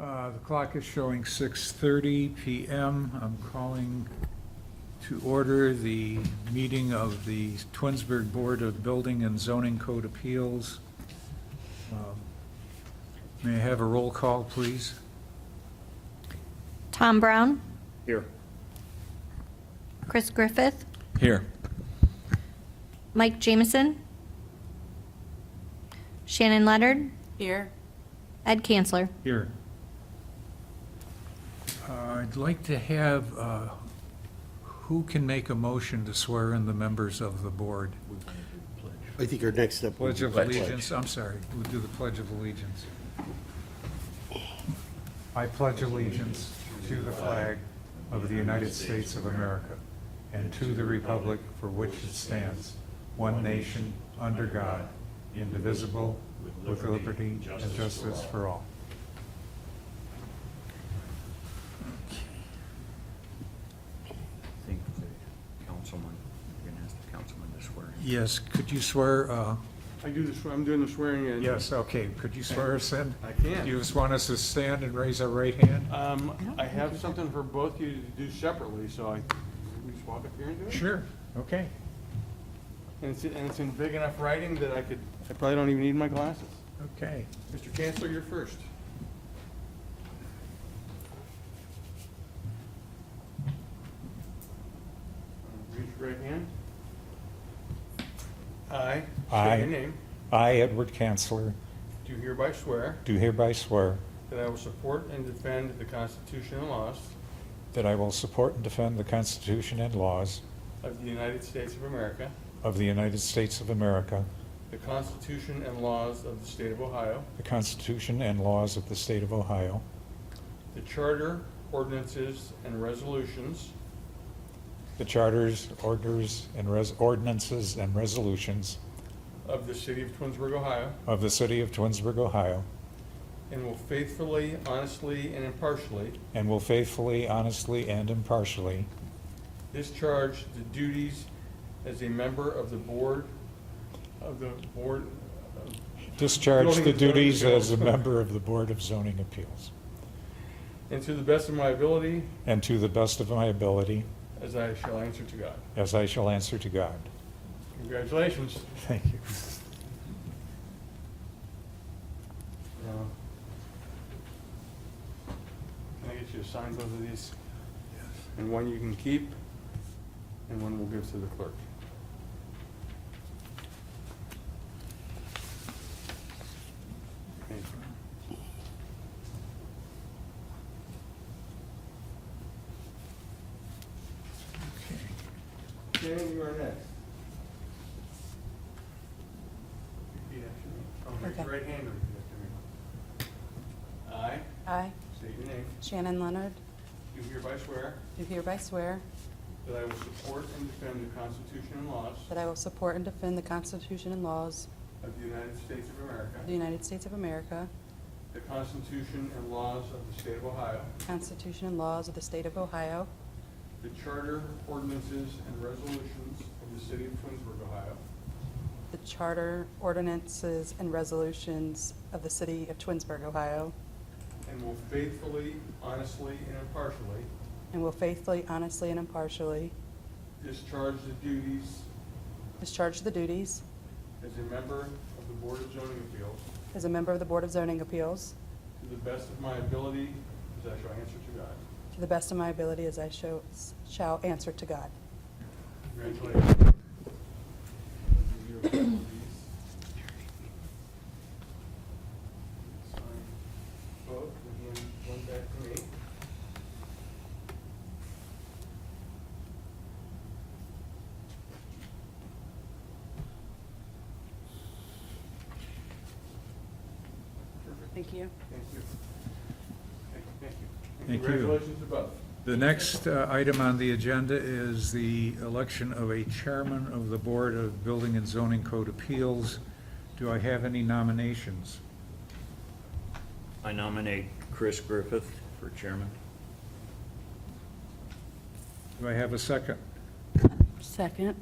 The clock is showing 6:30 PM. I'm calling to order the meeting of the Twinsburg Board of Building and Zoning Code Appeals. May I have a roll call, please? Tom Brown, Here. Chris Griffith, Here. Mike Jamison, Shannon Leonard, Here. Ed Kanzler. Here. I'd like to have, who can make a motion to swear in the members of the board? I think our next step would Pledge be of pledge. Allegiance, I'm sorry, we'll do the Pledge of Allegiance. I pledge allegiance to the flag of the United States of America and to the republic for which it stands, one nation, under God, indivisible, with liberty and justice for all. I think the councilman, you're going to ask the councilman to swear in. Yes, could you swear, I'm doing the swearing in. yes, okay, could you swear us in? I can. Do you just want us to stand and raise our right hand? I have something for both you to do separately, so we just walk up here and do it? Sure, okay. And it's in big enough writing that I probably don't even need my glasses. Okay. Mr. Chancellor, you're first. Raise your right hand. I state your name. I, Edward Kanzler, Do hereby swear do hereby swear that I will support and defend the Constitution and laws that I will support and defend the Constitution and laws of the United States of America, of the United States of America, the Constitution and laws of the State of Ohio, the Constitution and laws of the State of Ohio, the Charter, ordinances, and resolutions the charters, orders, and ordinances and resolutions of the City of Twinsburg, Ohio, of the City of Twinsburg, Ohio, and will faithfully, honestly, and impartially and will faithfully, honestly, and impartially discharge the duties as a member of the Board of discharge Building the and Zoning duties as a Appeals. member of the Board of Zoning Appeals, and to the best of my ability, and to the best of my ability, as I shall answer to God. as I shall answer to God. Congratulations. Thank you. Can I get you to sign both of these? And one you can keep, and one we'll give to the clerk. Thank you. Shannon, you are next. Repeat after me. Oh, raise your Okay. right hand and repeat after me. I, State your name. Shannon Leonard, Do hereby swear do hereby swear that I will support and defend the Constitution and laws that I will support and defend the Constitution and laws of the United States of America, of the United States of America, the Constitution and laws of the State of Ohio, the Constitution and laws of the State of Ohio, the Charter, ordinances, and resolutions of the City of Twinsburg, Ohio, the Charter, ordinances, and resolutions of the City of Twinsburg, Ohio, and will faithfully, honestly, and impartially and will faithfully, honestly, and impartially discharge the duties discharge the duties as a member of the Board of Zoning Appeals as a member of the Board of Zoning Appeals to the best of my ability, as I shall answer to God. to the best of my ability as I shall answer to God. Congratulations. Give you a couple of these. Sign both, and hand one back to me. Perfect. Thank you. Thank you. Thank you. And Thank you. congratulations to both. The next item on the agenda is the election of a chairman of the Board of Building and Zoning Code Appeals. Do I have any nominations? I nominate Chris Griffith for chairman. Do I have a second? Second.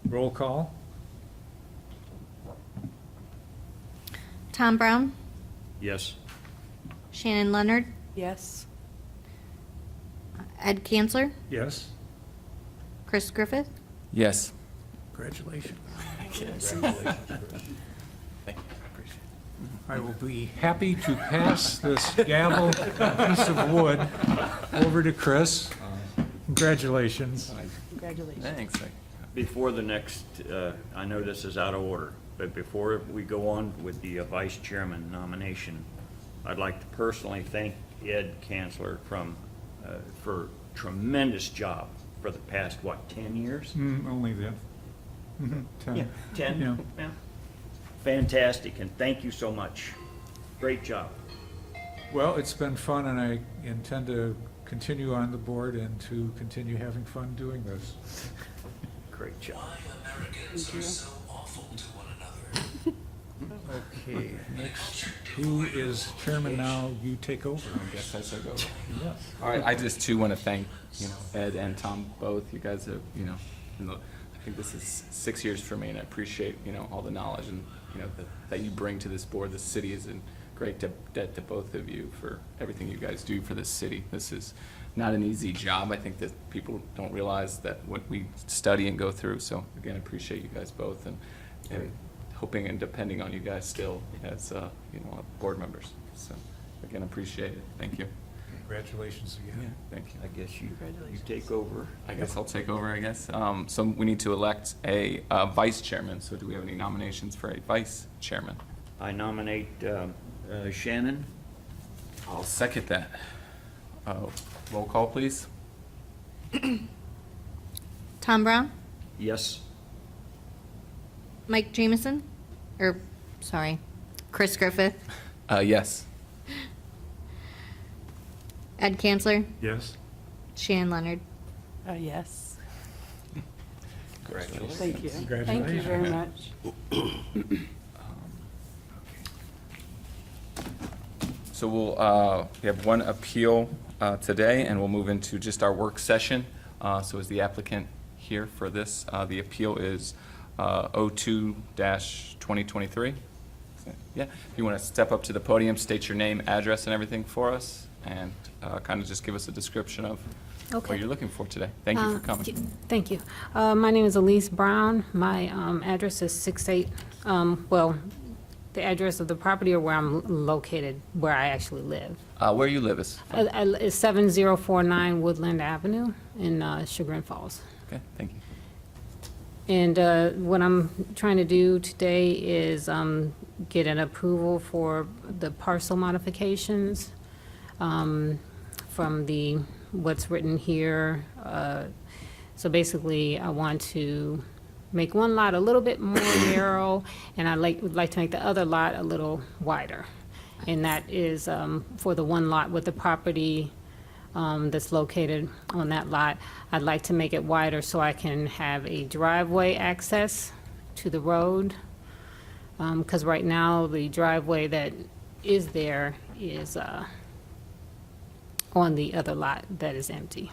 Roll call? Tom Brown, Yes. Shannon Leonard, Yes. Ed Kanzler, Yes? Chris Griffith, Yes. Congratulations. I will be happy to pass this gavel piece of wood over to Chris. Congratulations. Congratulations. Thanks. Before the next, I know this is out of order, but before we go on with the vice chairman nomination, I'd like to personally thank Ed Kanzler for tremendous job for the past, what, 10 years? Only then. 10. Yeah, 10? Yeah. Yeah. Fantastic, and thank you so much. Great job. Well, it's been fun, and I intend to continue on the board and to continue having fun doing this. Great job. Thank you. Okay, next, who is chairman now? You take over. I guess I should go. Yes. All right, I just too want to thank, Ed and Tom both. You guys have, I think this is 6 years for me, and I appreciate, all the knowledge and, that you bring to this board. This city is in great debt to both of you for everything you guys do for this city. This is not an easy job. I think that people don't realize that what we study and go through. So again, I appreciate you guys both, and hoping and depending on you guys still as, board members. So again, appreciate it. Thank you. Congratulations again. Thank you. I guess you take over. I guess I'll take over, I guess. So we need to elect a vice chairman. So do we have any nominations for a vice chairman? I nominate Shannon. I'll second that. Roll call, please. Tom Brown, Yes. Mike Jamison, Chris Griffith, Yes. Ed Kanzler, Yes? Shannon Leonard. Yes. Congratulations. Thank you. Thank you Congratulations. very much. So we have one appeal today, and we'll move into just our work session. So is the applicant here for this? The appeal is 02-2023. Yeah, if you want to step up to the podium, state your name, address, and everything for us, and kind of just give us a description of what Okay. you're looking for today. Thank you for coming. Thank you. My name is Elise Brown. My address is 68, the address of the property or where I'm located, where I actually live. Where you live is fine. It's 7049 Woodland Avenue in Chagrin Falls. Okay, thank you. And what I'm trying to do today is get an approval for the parcel modifications from what's written here. So basically, I want to make one lot a little bit more narrow, and would like to make the other lot a little wider. And that is for the one lot with the property that's located on that lot. I'd like to make it wider so I can have a driveway access to the road. Because right now, the driveway that is there is on the other lot that is empty.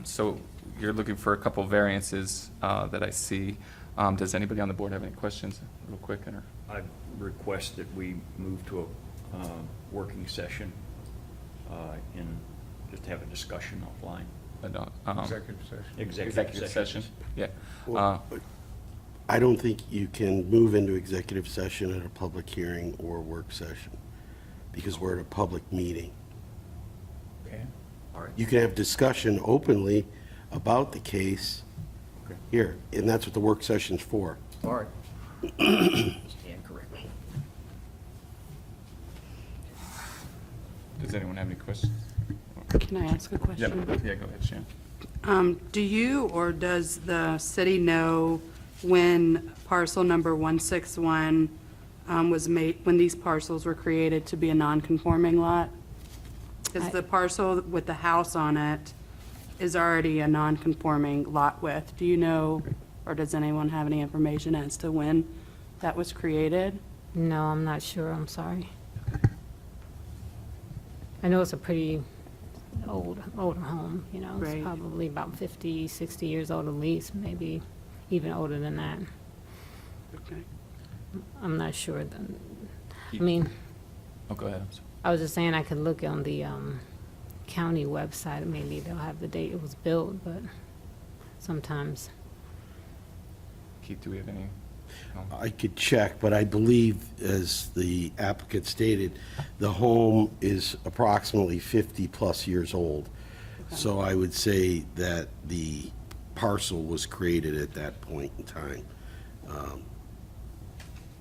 So you're looking for a couple variances that I see. Does anybody on the board have any questions, real quick? Or? I request that we move to a working session and just have a discussion offline. Executive session. Executive session? Yeah. Well, I don't think you can move into executive session at a public hearing or work session, because we're at a public meeting. Okay. All right. You can have discussion openly about the case Okay. here, and that's what the work session's for. All right. Stand corrected. Does anyone have any questions? Can I ask a question? Yeah, go ahead, Shannon. Do you or does the city know when parcel number 161 was made, when these parcels were created to be a non-conforming lot? Because the parcel with the house on it is already a non-conforming lot width. Do you know, or does anyone have any information as to when that was created? No, I'm not sure, I'm sorry. I know it's a pretty older home, It's Right. probably about 50, 60 years old at least, maybe even older than that. Okay. I'm not sure. I mean, Oh, go ahead. I'm sorry. I was just saying I could look on the county website, maybe they'll have the date it was built, but sometimes. Keith, do we have any? No? I could check, but I believe, as the applicant stated, the home is approximately 50-plus years old. So I would say that the parcel was created at that point in time.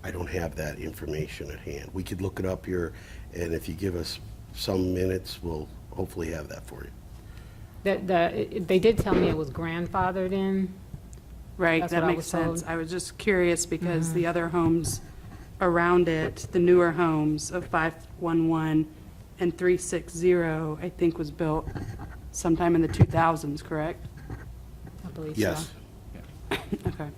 I don't have that information at hand. We could look it up here, and if you give us some minutes, we'll hopefully have that for you. They did tell me it was grandfathered in. Right, That's that what I makes was sense. told. I was just curious because the other homes around it, the newer homes of 511 and 360, I think was built sometime in the 2000s, correct? I believe so. Yes. Okay.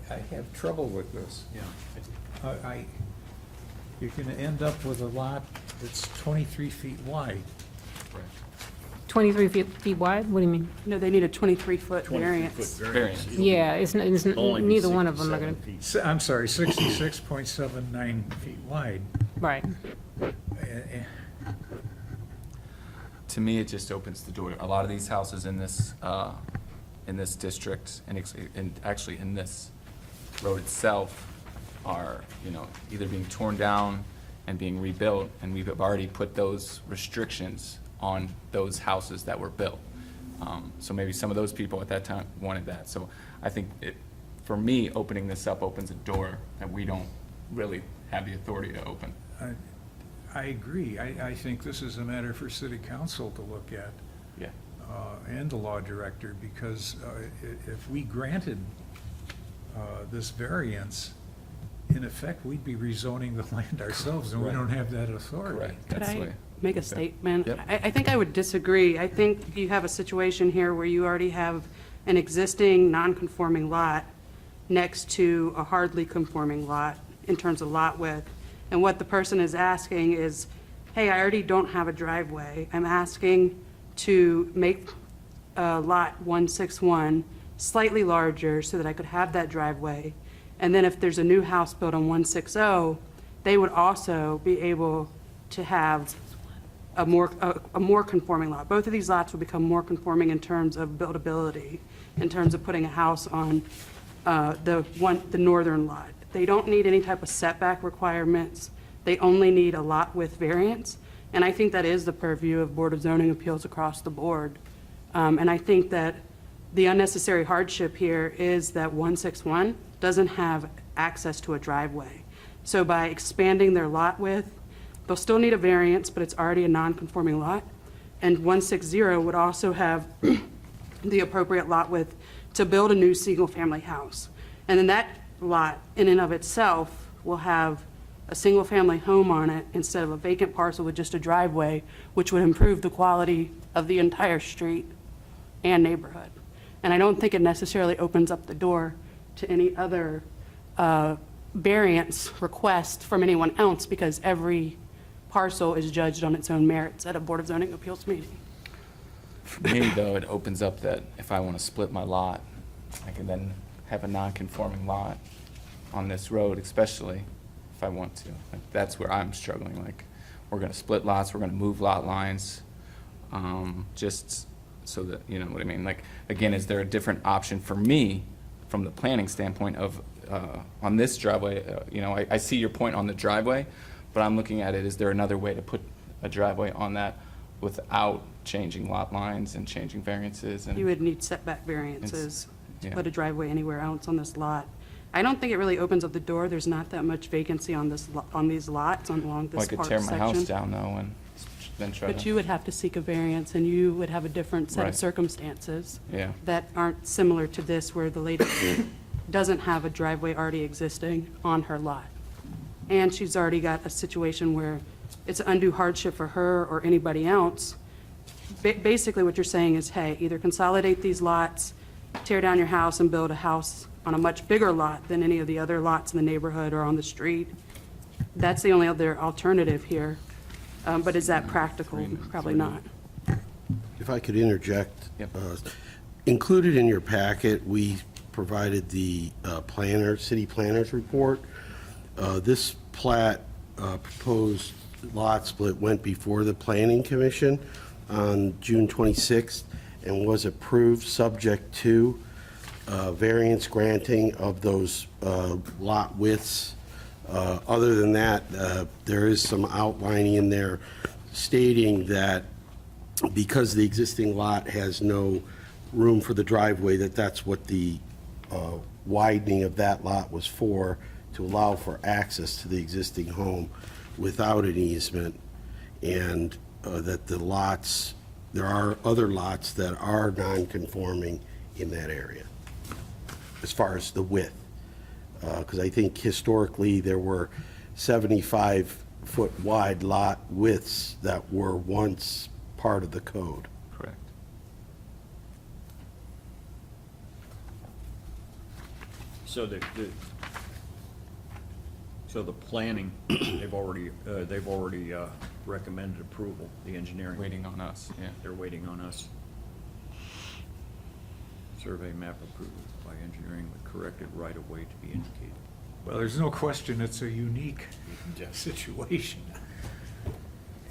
I have trouble with this. You're going to end up with a lot that's 23 feet wide. 23 feet wide? What do you mean? No, they need a 23-foot 23-foot variance. variance. Yeah, Only be neither one of them are 67 gonna, feet. I'm sorry, 66.79 feet wide. right. To me, it just opens the door. A lot of these houses in this district, and actually in this road itself, are, either being torn down and being rebuilt, and we've already put those restrictions on those houses that were built. So maybe some of those people at that time wanted that. So I think for me, opening this up opens a door that we don't really have the authority to open. I agree. I think this is a matter for city council to look at, Yeah. and the law director, because if we granted this variance, in effect, we'd be rezoning the land ourselves, and we Right. don't have that authority. Correct. Could That's the I way- make a Okay. statement? Yep. I think I would disagree. I think you have a situation here where you already have an existing non-conforming lot next to a hardly conforming lot in terms of lot width. And what the person is asking is, hey, I already don't have a driveway. I'm asking to make lot 161 slightly larger so that I could have that driveway. And then if there's a new house built on 160, they would also be able to have a more conforming lot. Both of these lots will become more conforming in terms of buildability, in terms of putting a house on the northern lot. They don't need any type of setback requirements. They only need a lot width variance. And I think that is the purview of Board of Zoning Appeals across the board. And I think that the unnecessary hardship here is that 161 doesn't have access to a driveway. So by expanding their lot width, they'll still need a variance, but it's already a non-conforming lot. And 160 would also have the appropriate lot width to build a new single-family house. And then that lot, in and of itself, will have a single-family home on it instead of a vacant parcel with just a driveway, which would improve the quality of the entire street and neighborhood. And I don't think it necessarily opens up the door to any other variance request from anyone else, because every parcel is judged on its own merits at a Board of Zoning Appeals meeting. For me, though, it opens up that if I want to split my lot, I can then have a non-conforming lot on this road, especially if I want to. Like, that's where I'm struggling. Like, we're going to split lots, we're going to move lot lines, just so that, you know what I mean? Like, again, is there a different option for me from the planning standpoint of, on this driveway? I see your point on the driveway, but I'm looking at it, is there another way to put a driveway on that without changing lot lines and changing variances? And You would need setback variances to yeah. put a driveway anywhere else on this lot. I don't think it really opens up the door. There's not that much vacancy on this, on these lots along Well, I this could park tear my house section. down, though, and then try But to, you would have to seek a variance, and you would have a different set of Right. circumstances yeah. that aren't similar to this, where the lady doesn't have a driveway already existing on her lot. And she's already got a situation where it's an undue hardship for her or anybody else. Basically, what you're saying is, hey, either consolidate these lots, tear down your house and build a house on a much bigger lot than any of the other lots in the neighborhood or on the street. That's the only other alternative here. But is that practical? Probably not. If I could interject. Yep. Included in your packet, we provided the city planner's report. This plat, proposed lot split went before the Planning Commission on June 26th and was approved subject to variance granting of those lot widths. Other than that, there is some outlining in there stating that because the existing lot has no room for the driveway, that's what the widening of that lot was for, to allow for access to the existing home without an easement, and that the lots, there are other lots that are non-conforming in that area, as far as the width. Because I think historically, there were 75-foot wide lot widths that were once part of the code. Correct. So the planning, they've already recommended approval, the engineering. Waiting on us, yeah. They're waiting on us. Survey map approved by engineering with corrected right-of-way to be indicated. Well, there's no question it's a unique situation.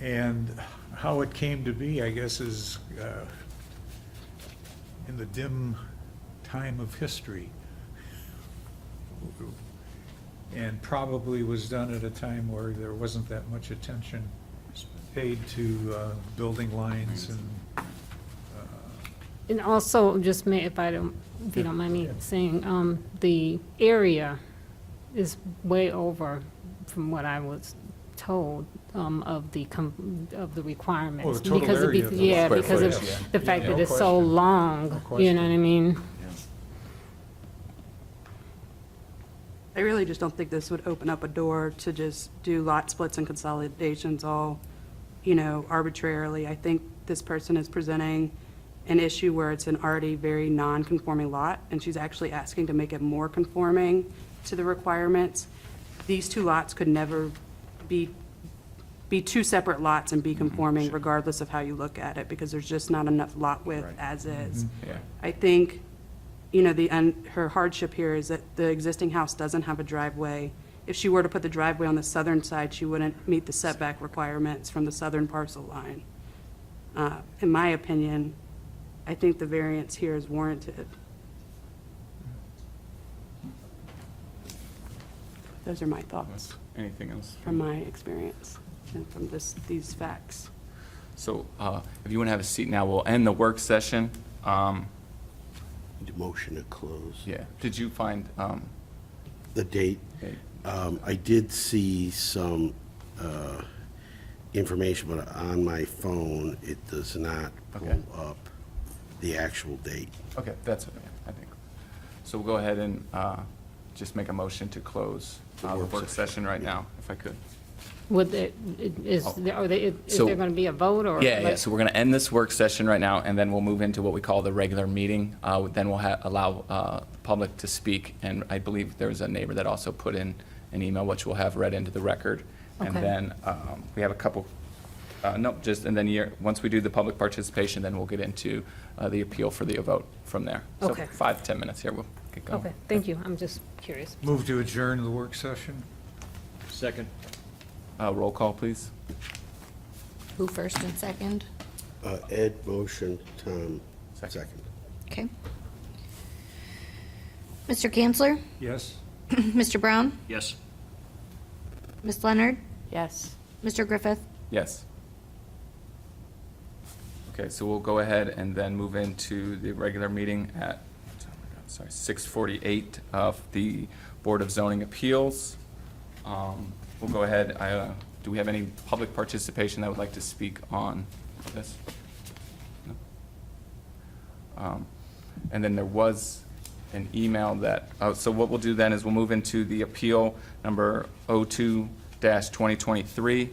And how it came to be, I guess, is in the dim time of history. And probably was done at a time where there wasn't that much attention paid to building lines and And also, just if you don't mind me saying, the area is way over from what I was told, of the requirements. Oh, the total Because area of the lot. Yeah, Square because of footage, yeah. the fact Yeah, that no it's so question. long, No you know what I question. mean? Yeah. I really just don't think this would open up a door to just do lot splits and consolidations all, arbitrarily. I think this person is presenting an issue where it's an already very non-conforming lot, and she's actually asking to make it more conforming to the requirements. These two lots could never be two separate lots and be conforming regardless of how you look at it, because there's just not enough lot width as is. Yeah. I think, her hardship here is that the existing house doesn't have a driveway. If she were to put the driveway on the southern side, she wouldn't meet the setback requirements from the southern parcel line. In my opinion, I think the variance here is warranted. Those are my thoughts Anything else? from my experience and from these facts. So if you want to have a seat now, we'll end the work session. Need a motion to close. Yeah. Did you find, The date, I did see some information, but on my phone, it does not pull Okay. up the actual date. okay, that's okay, I think. So we'll go ahead and just make a motion to close the work session right now, if I could. Would it, is So- there going to be a vote, or? Yeah, yeah, like- so we're going to end this work session right now, and then we'll move into what we call the regular meeting. Then we'll allow the public to speak, and I believe there was a neighbor that also put in an email, which we'll have read into the record. And Okay. then we have a couple, and then once we do the public participation, then we'll get into the appeal for the vote from there. Okay. So 5-10 minutes here, we'll get going. Okay, thank you, I'm just curious. move to adjourn the work session. Second. Roll call, please. Who first and second? Ed, motion, Tom, Second. second. Okay. Mr. Kanzler? Yes? Mr. Brown? Yes. Ms. Leonard? Yes. Mr. Griffith? Yes. Okay, so we'll go ahead and then move into the regular meeting at, 6:48 of the Board of Zoning Appeals. We'll go ahead, do we have any public participation that would like to speak on this? No? And then there was an email that, so what we'll do then is we'll move into the appeal number 02-2023.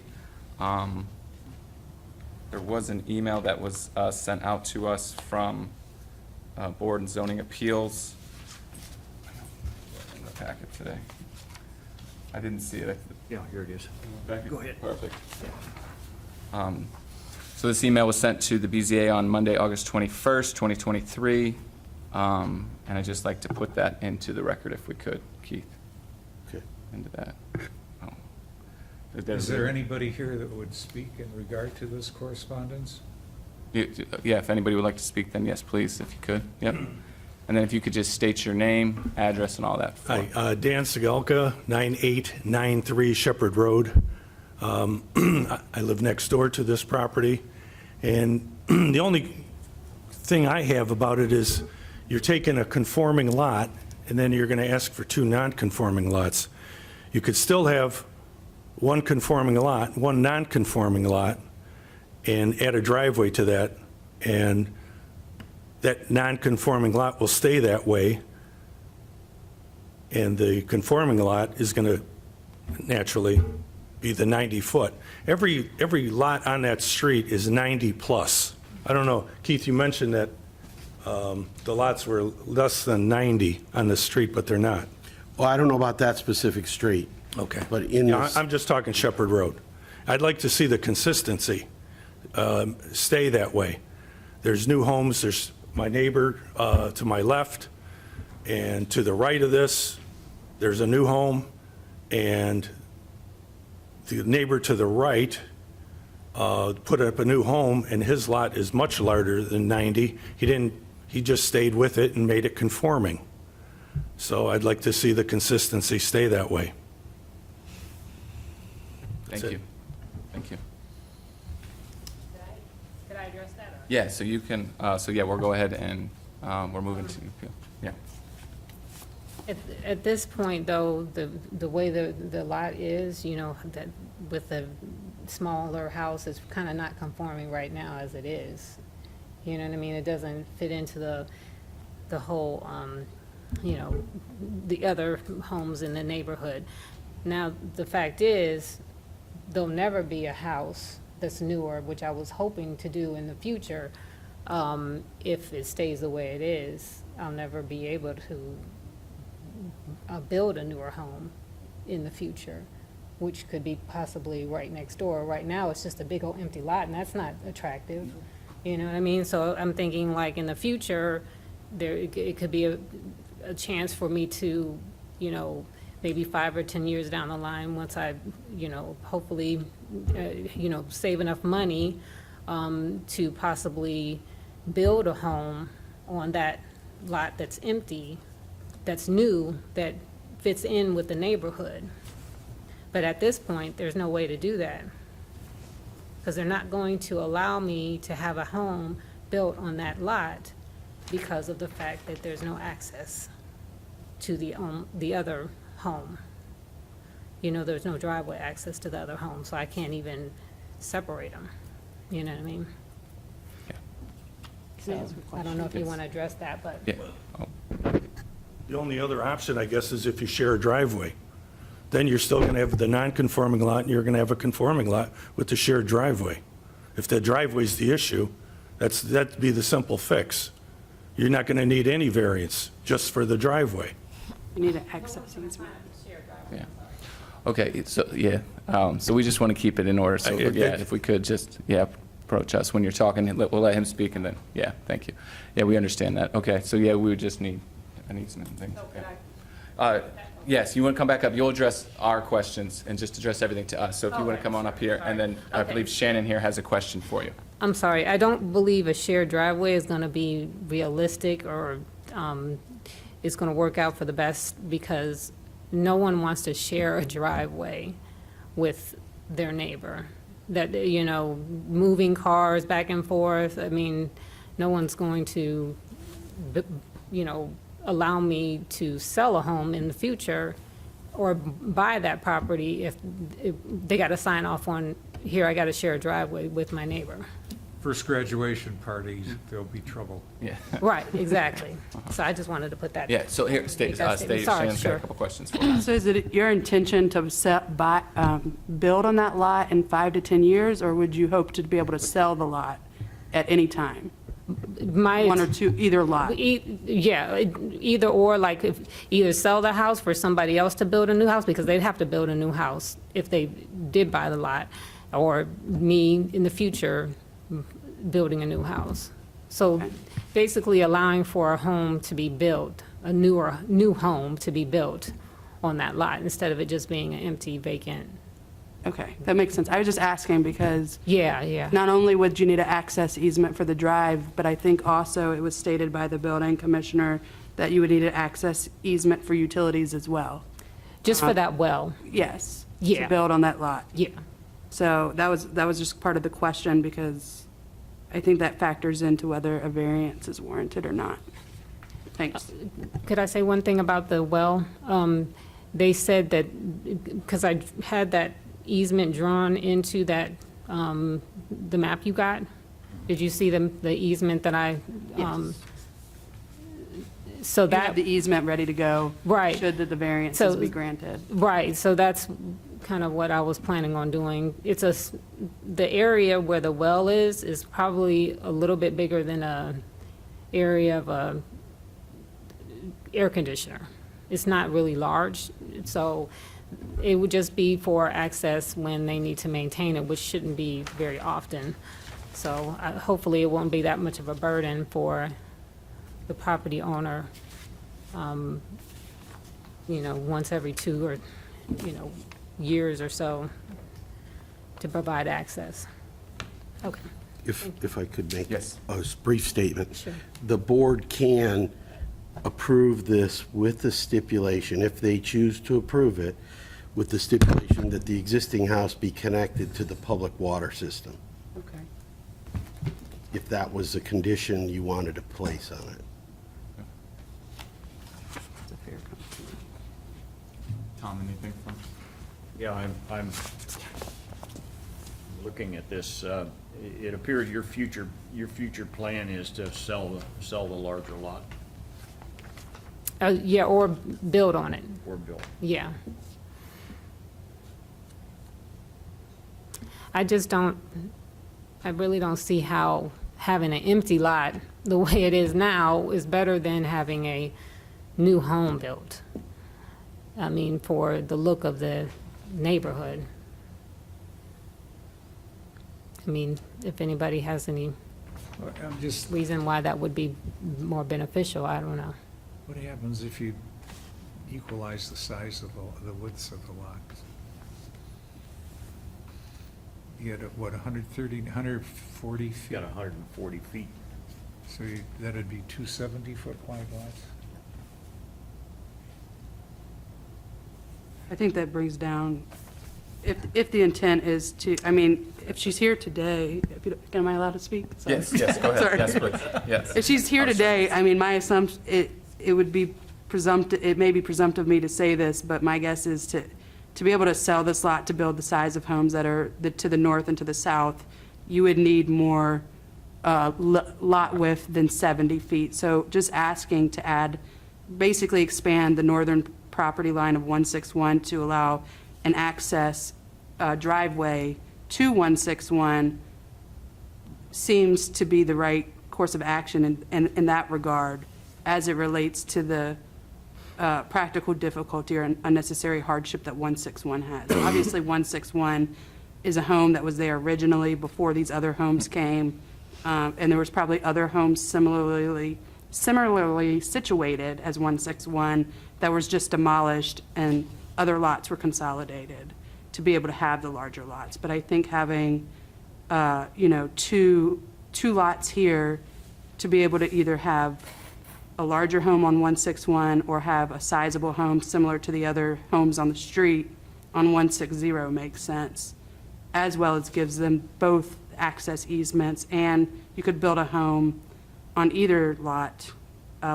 There was an email that was sent out to us from Board and Zoning Appeals. In the packet today. I didn't see it. Yeah, here it is. Go ahead. Perfect. So this email was sent to the BZA on Monday, August 21st, 2023. And I'd just like to put that into the record if we could, Keith, Okay. into that. Oh. Is there anybody here that would speak in regard to this correspondence? Yeah, if anybody would like to speak, then yes, please, if you could. Yep. And then if you could just state your name, address, and all that. Hi, Dan Sigelka, 9893 Shepherd Road. I live next door to this property, and the only thing I have about it is you're taking a conforming lot, and then you're going to ask for two non-conforming lots. You could still have one conforming lot, one non-conforming lot, and add a driveway to that, and that non-conforming lot will stay that way, and the conforming lot is going to naturally be the 90-foot. Every lot on that street is 90-plus. I don't know, Keith, you mentioned that the lots were less than 90 on the street, but they're not. Well, I don't know about that specific street. Okay. But in Yeah, this, I'm just talking Shepherd Road. I'd like to see the consistency stay that way. There's new homes, there's my neighbor to my left, and to the right of this, there's a new home, and the neighbor to the right put up a new home, and his lot is much larger than 90. He just stayed with it and made it conforming. So I'd like to see the consistency stay that way. Thank That's you. it. Thank you. Could I address that? Yeah, so you can, so yeah, we'll go ahead and we're moving to, yeah. At this point, though, the way the lot is, you know, that with the smaller house, it's kind of not conforming right now as it is. You know what I mean? It doesn't fit into the whole, you know, the other homes in the neighborhood. Now, the fact is, there'll never be a house that's newer, which I was hoping to do in the future. If it stays the way it is, I'll never be able to build a newer home in the future, which could be possibly right next door. Right now, it's just a big old empty lot, and that's not attractive. You know what I mean? So I'm thinking, like, in the future, it could be a chance for me to, you know, maybe 5 or 10 years down the line, once I, you know, hopefully, you know, save enough money to possibly build a home on that lot that's empty, that's new, that fits in with the neighborhood. But at this point, there's no way to do that, because they're not going to allow me to have a home built on that lot because of the fact that there's no access to the other home. You know, there's no driveway access to the other home, so I can't even separate them. You know what I mean? So, I don't know if you want to address that, but. Yeah. Oh, The only other option, I guess, is if you share a driveway. Then you're still going to have the non-conforming lot, and you're going to have a conforming lot with the shared driveway. If the driveway's the issue, that'd be the simple fix. You're not going to need any variance, just for the driveway. You need an access easement. yeah. Okay, so, yeah, so we just want to keep it in order, so, yeah, if we could just, yeah, approach us when you're talking, we'll let him speak, and then, yeah, thank you. Yeah, we understand that. Okay, so, yeah, we would just need an easement and things. Yes, you want to come back up, you'll address our questions and just address everything to us. So if you want to come on up here, and then I believe Shannon here has a question for you. I'm sorry, I don't believe a shared driveway is gonna be realistic or, is gonna work out for the best, because no one wants to share a driveway with their neighbor. That, you know, moving cars back and forth, I mean, no one's going to, you know, allow me to sell a home in the future or buy that property if they got to sign off on, here, I got to share a driveway with my neighbor. First graduation parties, there'll be trouble. Yeah, Right, exactly. So I just wanted to put that. yeah, so here, Make that statement. Sorry, Shannon's got sure. a couple questions for you. So is it your intention to build on that lot in 5 to 10 years, or would you hope to be able to sell the lot at any time? My. One or two, either lot? Yeah, either or, like, either sell the house for somebody else to build a new house, because they'd have to build a new house if they did buy the lot, or me in the future building a new house. So basically allowing for a home to be built, a new home to be built on that lot, instead of it just being an empty vacant. Okay, that makes sense. I was just asking because Yeah. not only would you need an access easement for the drive, but I think also it was stated by the building commissioner that you would need an access easement for utilities as well. Just for that well, Yes. Yeah. To build on that lot. yeah. So that was just part of the question because I think that factors into whether a variance is warranted or not. Thanks. Could I say one thing about the well? They said that, because I had that easement drawn into that, the map you got? Did you see the easement that I, so You have that, the easement ready to go. Right. Should the variances So- be granted. right, so that's kind of what I was planning on doing. The area where the well is probably a little bit bigger than a area of a air conditioner. It's not really large, so it would just be for access when they need to maintain it, which shouldn't be very often. So hopefully it won't be that much of a burden for the property owner, once every 2 or, years or so to provide access. Okay. If I could make Yes. a brief statement. Sure. The board can approve this with the stipulation, if they choose to approve it, with the stipulation that the existing house be connected to the public water system, Okay. if that was a condition you wanted to place on it. It's a fair comment. Tom, anything from? Yeah, I'm looking at this. It appears your future plan is to sell the larger lot Yeah, or build on it, or build. yeah. I really don't see how having an empty lot, the way it is now, is better than having a new home built. I mean, for the look of the neighborhood. I mean, if anybody has any I'm just, reason why that would be more beneficial, I don't know. what happens if you equalize the size of the widths of the lot? You get, what, 130, 140 You feet? got 140 feet. So that'd be 270-foot wide lots? I think that brings down, if the intent is to, I mean, if she's here today, am I allowed to speak? Sorry. Yes, go ahead. Sorry. Yes, please. Yes. If she's here today, I mean, my assumption, it would be presumptive, it may be presumptive of me to say this, but my guess is to be able to sell this lot to build the size of homes that are to the north and to the south, you would need more lot width than 70 feet. So just asking to add, basically expand the northern property line of 161 to allow an access driveway to 161 seems to be the right course of action in that regard as it relates to the practical difficulty or unnecessary hardship that 161 has. Obviously, 161 is a home that was there originally before these other homes came, and there was probably other homes similarly situated as 161 that was just demolished and other lots were consolidated to be able to have the larger lots. But I think having, two lots here to be able to either have a larger home on 161 or have a sizable home similar to the other homes on the street on 160 makes sense, as well as gives them both access easements, and you could build a home on either lot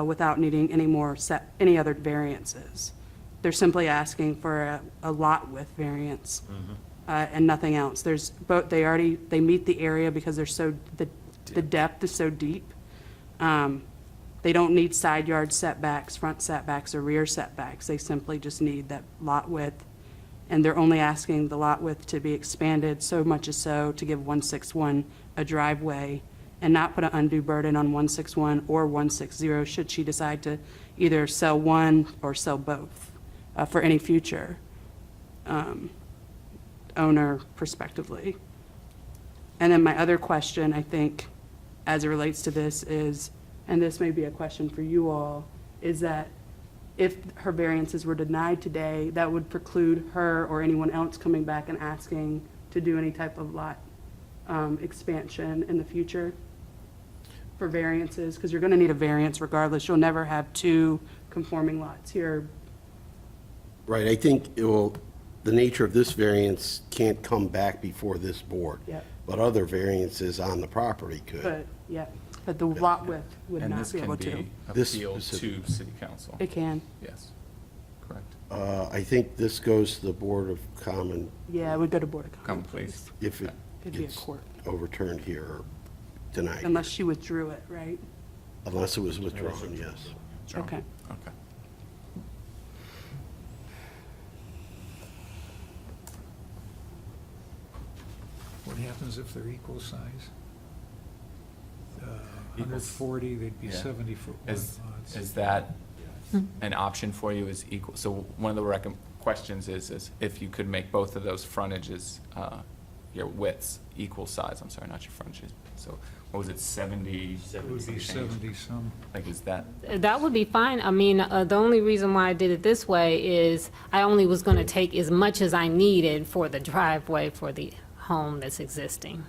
without needing any other variances. They're simply asking for a lot width variance and nothing else. They meet the area because the depth is so deep. They don't need side yard setbacks, front setbacks, or rear setbacks. They simply just need that lot width. And they're only asking the lot width to be expanded so much as so to give 161 a driveway and not put an undue burden on 161 or 160 should she decide to either sell one or sell both for any future owner prospectively. And then my other question, I think, as it relates to this is, and this may be a question for you all, is that if her variances were denied today, that would preclude her or anyone else coming back and asking to do any type of lot expansion in the future for variances, because you're going to need a variance regardless. You'll never have two conforming lots here. Right, I think it will, the nature of this variance can't come back before this board. Yep. But other variances on the property could. But, yeah, but the lot width would And not this be can able to. be This appealed to specific- city council. It can. Yes, correct. I think this goes to the Board of Common Yeah, it would go to Board of Come, Commons. please. if it It'd be a gets court, overturned here or denied, unless she withdrew it, right? unless it was withdrawn, yes. Okay. Okay. What happens if they're equal size? Equals- 140, they'd be Yeah. 70-foot Is, lots. is that an option for you is equal? So one of the questions is if you could make both of those frontages, your widths equal size, I'm sorry, not your frontages. So what was it, 70? It would be some change? 70-some. Like, is that, That would be fine. I mean, the only reason why I did it this way is I only was going to take as much as I needed for the driveway for the home that's existing.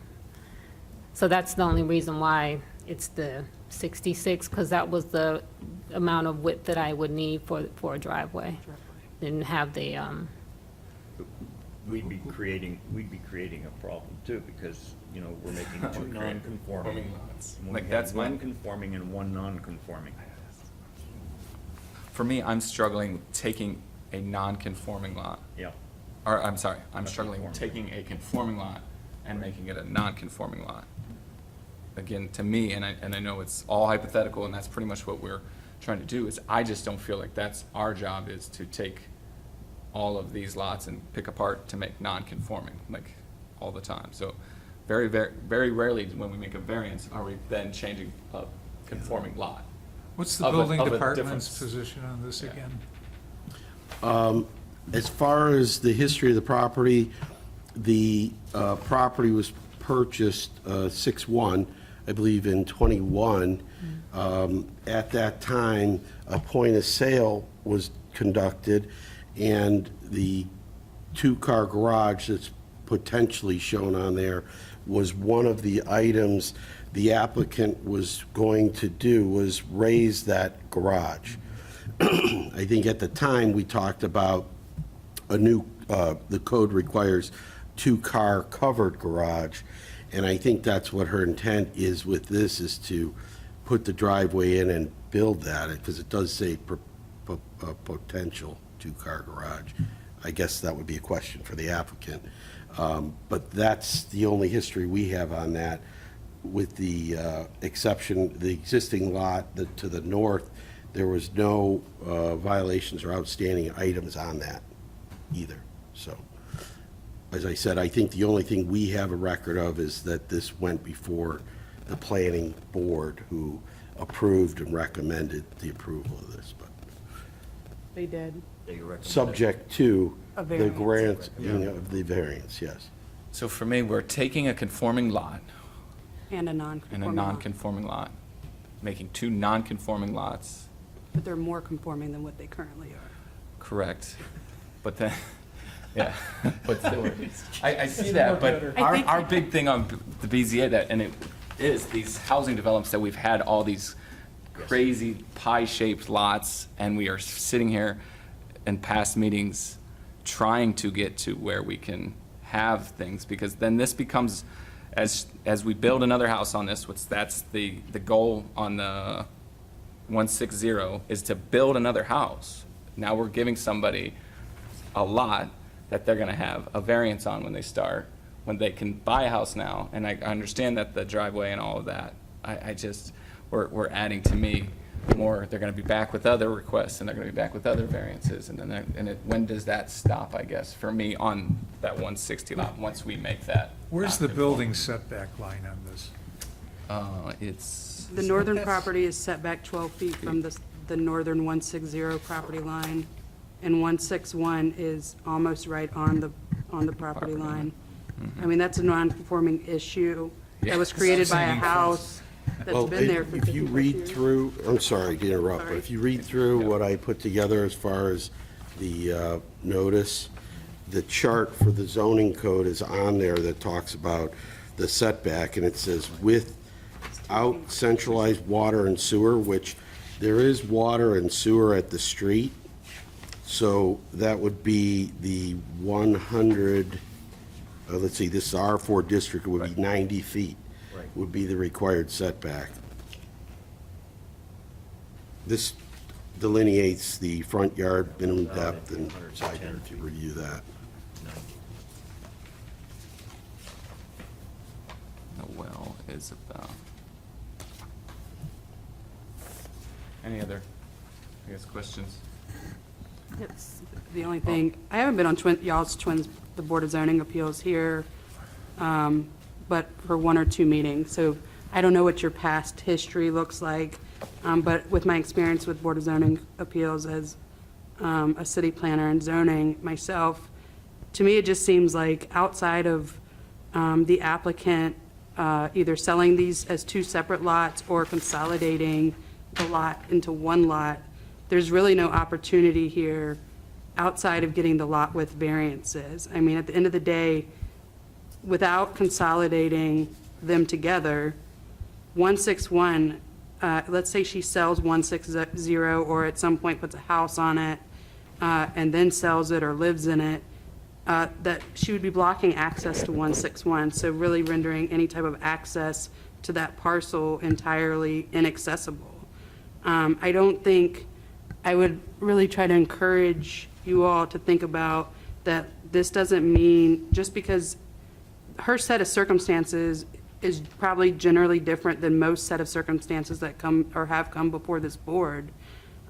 So that's the only reason why it's the 66, because that was the amount of width that I would need for a driveway. Didn't have the, We'd be creating a problem too, because, you know, we're making two creating non-conforming. lots. And we Like, have that's my- one conforming and one non-conforming. for me, I'm struggling taking a non-conforming lot. Yeah. Or, I'm sorry, I'm A struggling conforming. taking a conforming lot and making it a non-conforming lot. Again, to me, and I know it's all hypothetical, and that's pretty much what we're trying to do, is I just don't feel like that's our job, is to take all of these lots and pick apart to make non-conforming, like, all the time. So very, very, very rarely when we make a variance are we then changing a conforming lot. What's the Of a- building of a department's difference. position on this Yeah. again? As far as the history of the property, the property was purchased 6/1, I believe, in '21. At that time, a point of sale was conducted, and the two-car garage that's potentially shown on there was one of the items the applicant was going to do, was raise that garage. I think at the time, we talked about a new, the code requires two-car covered garage, and I think that's what her intent is with this, is to put the driveway in and build that, because it does say potential two-car garage. I guess that would be a question for the applicant. But that's the only history we have on that, with the exception, the existing lot to the north, there was no violations or outstanding items on that either. So, as I said, I think the only thing we have a record of is that this went before the planning board, who approved and recommended the approval of this, but They did. They recommend- subject to A the variance. grant of the variance, yes. So for me, we're taking a conforming lot And a and non-conforming a lot. non-conforming lot, making two non-conforming lots, But they're more conforming than what they currently are. correct? But then, yeah, but still, I see that, but I think- our big thing on the BZA, that, and it is these housing developments that we've had all these crazy pie-shaped lots, and we are sitting here in past meetings trying to get to where we can have things, because then this becomes, as we build another house on this, that's the goal on the 160, is to build another house. Now we're giving somebody a lot that they're gonna have a variance on when they start, when they can buy a house now. And I understand that the driveway and all of that, I just, we're adding, to me, more, they're gonna be back with other requests, and they're gonna be back with other variances, and then, when does that stop, I guess, for me, on that 160 lot, once we make that? Where's the non-conforming? building setback line on this? It's, The northern property is set back 12 feet from the northern 160 property line, and 161 is almost right on the property line. I mean, that's a non-conforming issue that was created by a house Well, that's been there for if you 50+ read years. through, I'm sorry to interrupt, but Sorry. if you read through what I put together as far as the notice, the chart for the zoning code is on there that talks about the setback, and it says without centralized water and sewer, which there is water and sewer at the street. So that would be the 100, let's see, this is R4 district, it would be 90 feet. Right. Would be the required setback. This delineates the front yard, minimum depth, and side yard, if you review that. The well is about. Any other, I guess, questions? It's the only thing, I haven't been on the Board of Zoning Appeals here, but for one or two meetings, so I don't know what your past history looks like, but with my experience with Board of Zoning Appeals as a city planner and zoning myself, to me, it just seems like outside of the applicant either selling these as two separate lots or consolidating the lot into one lot, there's really no opportunity here outside of getting the lot width variances. I mean, at the end of the day, without consolidating them together, 161, let's say she sells 160 or at some point puts a house on it and then sells it or lives in it, that she would be blocking access to 161, so really rendering any type of access to that parcel entirely inaccessible. I don't think, I would really try to encourage you all to think about that this doesn't mean, just because her set of circumstances is probably generally different than most set of circumstances that come or have come before this board.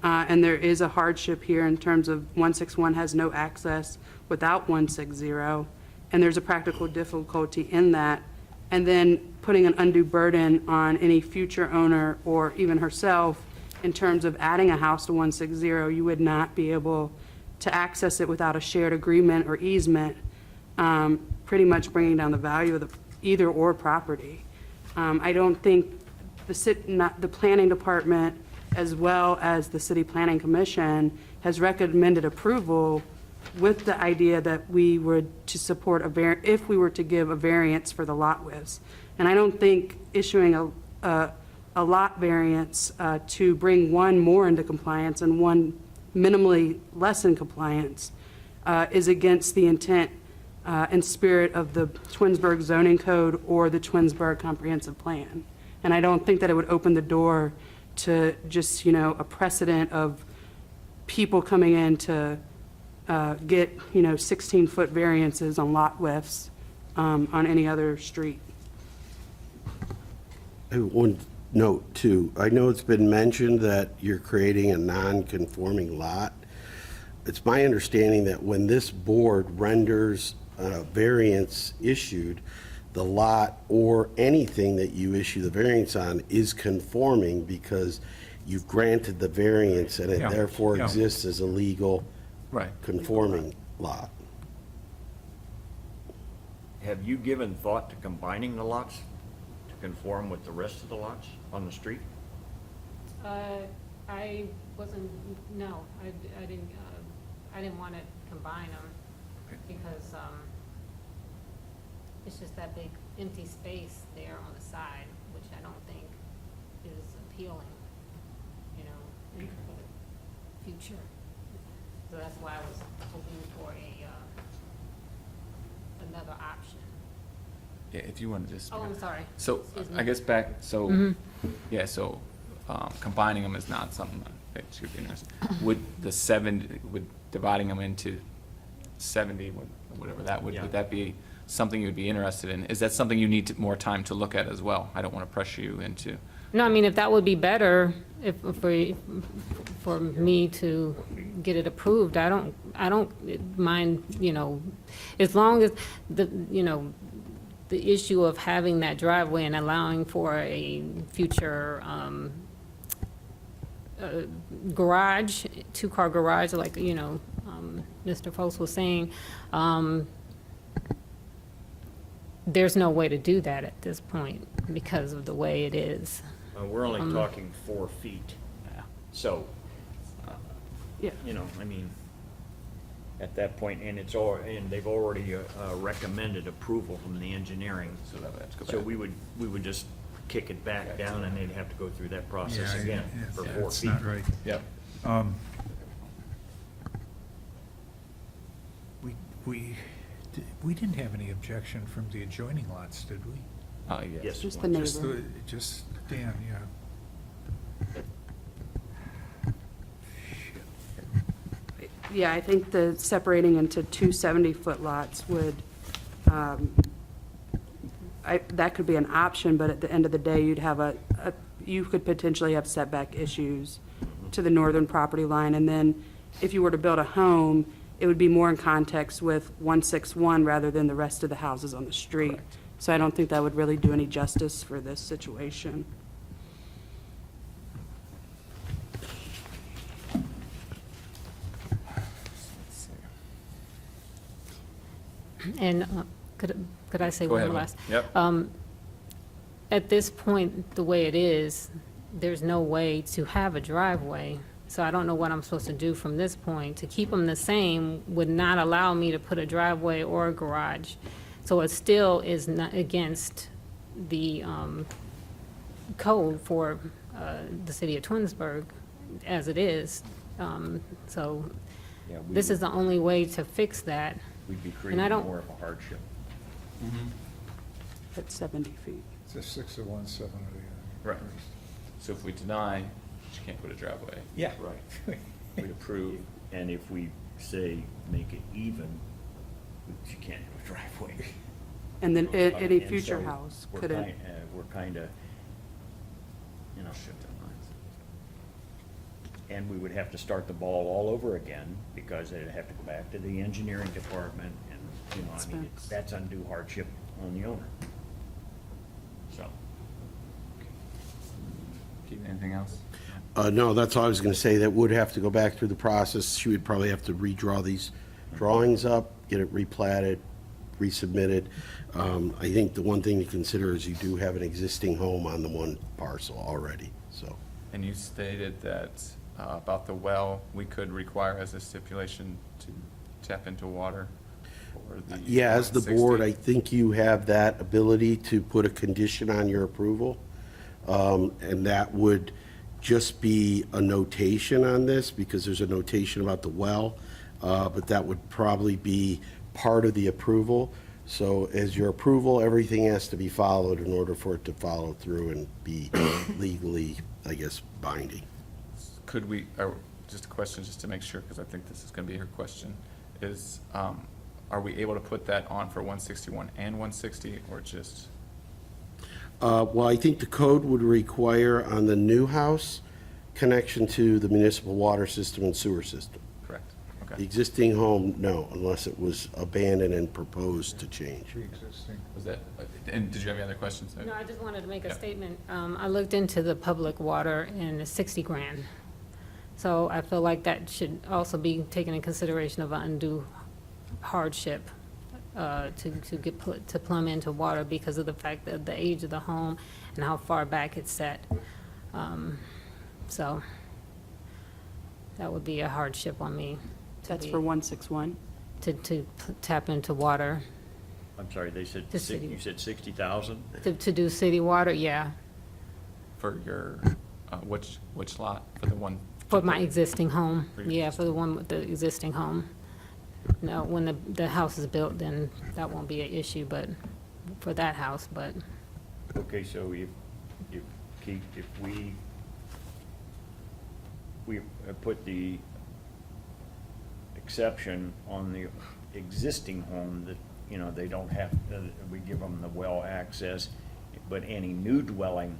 And there is a hardship here in terms of 161 has no access without 160, and there's a practical difficulty in that. And then putting an undue burden on any future owner or even herself in terms of adding a house to 160, you would not be able to access it without a shared agreement or easement, pretty much bringing down the value of the either or property. I don't think the planning department, as well as the city planning commission, has recommended approval with the idea that we were to support if we were to give a variance for the lot widths. And I don't think issuing a lot variance to bring one more into compliance and one minimally less in compliance is against the intent and spirit of the Twinsburg zoning code or the Twinsburg comprehensive plan. And I don't think that it would open the door to just, a precedent of people coming in to get, 16-foot variances on lot widths on any other street. I have one note, too. I know it's been mentioned that you're creating a non-conforming lot. It's my understanding that when this board renders a variance issued, the lot or anything that you issue the variance on is conforming because you've granted the variance and it Yeah, therefore yeah. exists as a legal Right. conforming lot. Have you given thought to combining the lots to conform with the rest of the lots on the street? I wasn't, no, I didn't want to combine them because, it's just that big empty space there on the side, which I don't think is appealing, for the future. So that's why I was hoping for another option. Yeah, if you want to just. Oh, I'm sorry. So, Excuse me. I guess yeah, so, combining them is not something that should be interested. Would dividing them into 70, whatever that would, Yeah. would that be something you'd be interested in? Is that something you need more time to look at as well? I don't want to pressure you into. No, I mean, if that would be better, for me to get it approved, I don't mind, as long as the issue of having that driveway and allowing for a future, garage, two-car garage, like, Mr. Foltz was saying, there's no way to do that at this point. because of the way it is. We're only talking 4 feet. So, Yeah. you know, I mean, at that point, and it's all, and they've already recommended approval from the engineering. So that would have to go So back. we would just kick it back down, and they'd have to go through that process Yeah, again yeah, for yeah, 4 it's feet. not right. Yep. We didn't have any objection from the adjoining lots, did we? Yes. Just the one. neighbor. Just Dan, yeah. Yeah, I think the separating into two 70-foot lots would, that could be an option, but at the end of the day, you'd have you could potentially have setback issues to the northern property line. And then if you were to build a home, it would be more in context with 161 rather than the rest of the houses on the street. So I don't think that would really do any justice for this situation. Let's see. And could I say Go one ahead. last? Yep. At this point, the way it is, there's no way to have a driveway. So I don't know what I'm supposed to do from this point. To keep them the same would not allow me to put a driveway or a garage. So it still is not against the code for the city of Twinsburg as it is. So Yeah, we this would- is the only way to fix that. We'd be And I creating don't- more of a hardship. At 70 feet. It's a 6 of one, 7 of the other. Right. So if we deny, you can't put a driveway. Yeah. Right. We approve. And if we say, make it even, you can't have a driveway. And then any And future so house we're couldn't. We're kind of, you know, and we would have to start the ball all over again, because they'd have to go back to the engineering department, and, you know, I mean, Expense. that's undue hardship on the owner. So, Keith, anything else? No, that's all I was going to say. That would have to go back through the process. She would probably have to redraw these drawings up, get it replatted, resubmitted. I think the one thing to consider is you do have an existing home on the one parcel already, so. And you stated that about the well, we could require as a stipulation to tap into water for the. Yeah, as the board, 160. I think you have that ability to put a condition on your approval. And that would just be a notation on this, because there's a notation about the well, but that would probably be part of the approval. So as your approval, everything has to be followed in order for it to follow through and be legally, I guess, binding. Could we, just a question, just to make sure, because I think this is going to be her question, is, are we able to put that on for 161 and 160, or just? Well, I think the code would require on the new house connection to the municipal water system and sewer system. Correct, The okay. existing home, no, unless it was abandoned and proposed to change. Pre-existing. Was that, and did you have any other questions? No, I just wanted to make a Yeah. statement. I looked into the public water and it's 60 grand. So I feel like that should also be taken in consideration of an undue hardship to plumb into water because of the fact that the age of the home and how far back it's set. So that would be a hardship on me. That's for 161? To tap into water. I'm sorry, they said, The city. you said 60,000? To do city water, yeah, For your, which lot, for the one? for my existing home. For your Yeah, for the one with the existing home. No, when the house is built, then that won't be an issue, but for that house, but Okay, so Keith, if we put the exception on the existing home that, you know, they don't have, we give them the well access, but any new dwelling,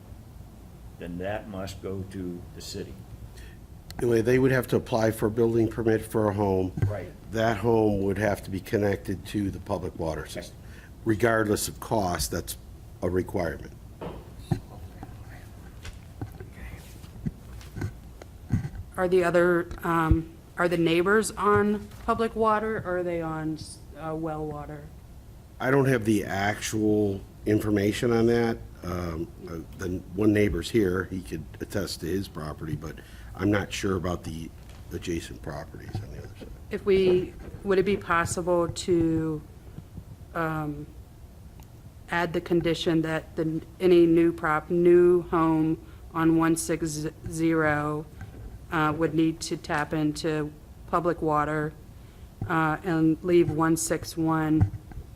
then that must go to the city. Anyway, they would have to apply for a building permit for a home. Right. That home would have to be connected to the public water system. Regardless of cost, that's a requirement. Are the other, are the neighbors on public water, or are they on well water? I don't have the actual information on that. the one neighbor's here, he could attest to his property, but I'm not sure about the adjacent properties on the other side. Would it be possible to add the condition that any new home on 160 would need to tap into public water and leave 161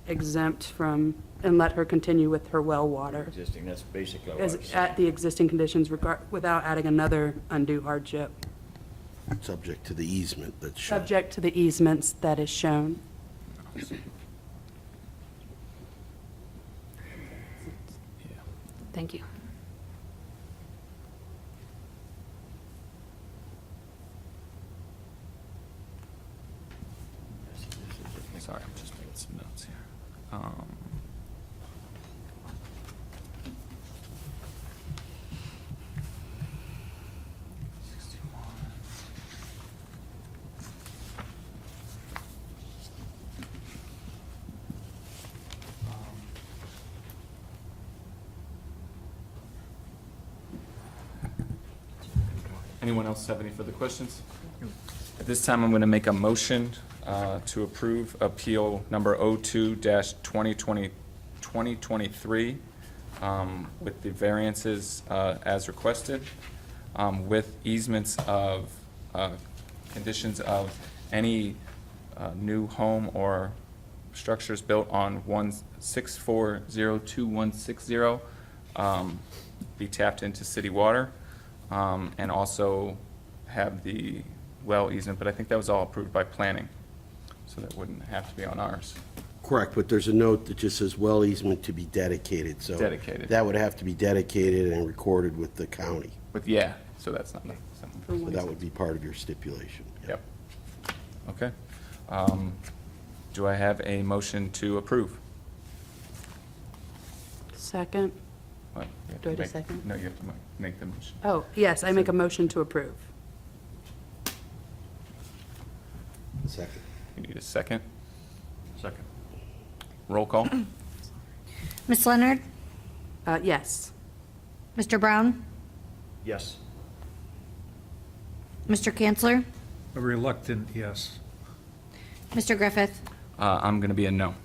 exempt from, and let her continue with her well water Existing, that's basically what I as was at the existing conditions without adding another undue hardship, Subject to the easement that's shown. subject to the easements that is shown. Thank you. Sorry, I'm just making some notes here. Anyone else have any further questions? At this time, I'm going to make a motion to approve Appeal Number 02-2023 with the variances as requested, with easements of conditions of any new home or structures built on 16402-160 be tapped into city water, and also have the well easement, but I think that was all approved by planning, so that wouldn't have to be on ours. Correct, but there's a note that just says well easement to be dedicated, so. Dedicated. That would have to be dedicated and recorded with the county. But yeah, so that's not something. So that would be part of your stipulation. Yep. Okay. Do I have a motion to approve? Second? What? You have Do I to do make- second? No, you have to make the motion. Oh, yes, I make a motion to approve. Second. You need a second? second. Roll call? Ms. Leonard? Yes. Mr. Brown? Yes. Mr. Kanzler? A reluctant yes. Mr. Griffith? I'm going to be a no.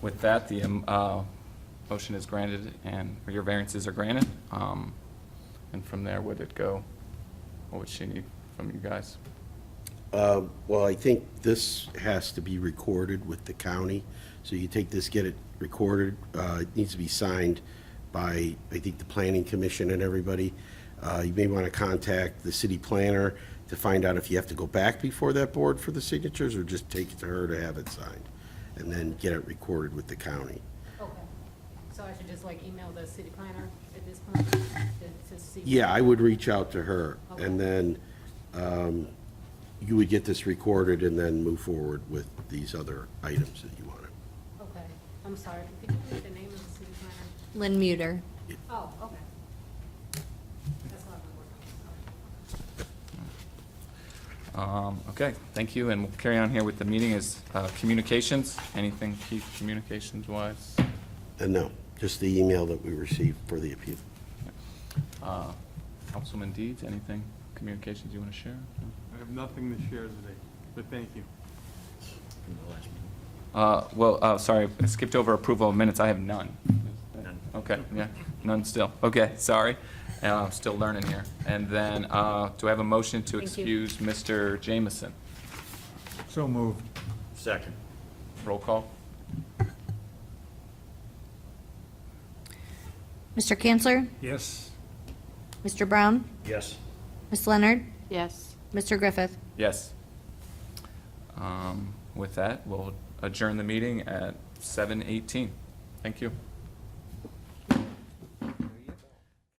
With that, the motion is granted and your variances are granted. And from there, would it go? What would she need from you guys? Well, I think this has to be recorded with the county. So you take this, get it recorded. It needs to be signed by, I think, the planning commission and everybody. You may want to contact the city planner to find out if you have to go back before that board for the signatures, or just take it to her to have it signed, and then get it recorded with the county. Okay. So I should just like email the city planner at this point to see? Yeah, I would reach out to her, and Okay. then you would get this recorded and then move forward with these other items that you wanted. Okay. I'm sorry. Could you repeat the name of the city planner? Lynn Muter. Oh, okay. That's what I've been working on. Okay, thank you, and we'll carry on here with the meeting is communications. Anything, Keith, communications-wise? And no, just the email that we received for the appeal. Councilman Deeds, anything, communications you want to share? I have nothing to share today, but thank you. Sorry, I skipped over approval of minutes. I have none. None. Okay, yeah, none still. Okay, sorry. I'm still learning here. And then, do I have a motion to Thank you. excuse Mr. Jameson? So moved. Second. Roll call? Mr. Kanzler? Yes. Mr. Brown? Yes. Ms. Leonard? Yes. Mr. Griffith? Yes. With that, we'll adjourn the meeting at 7:18. Thank you.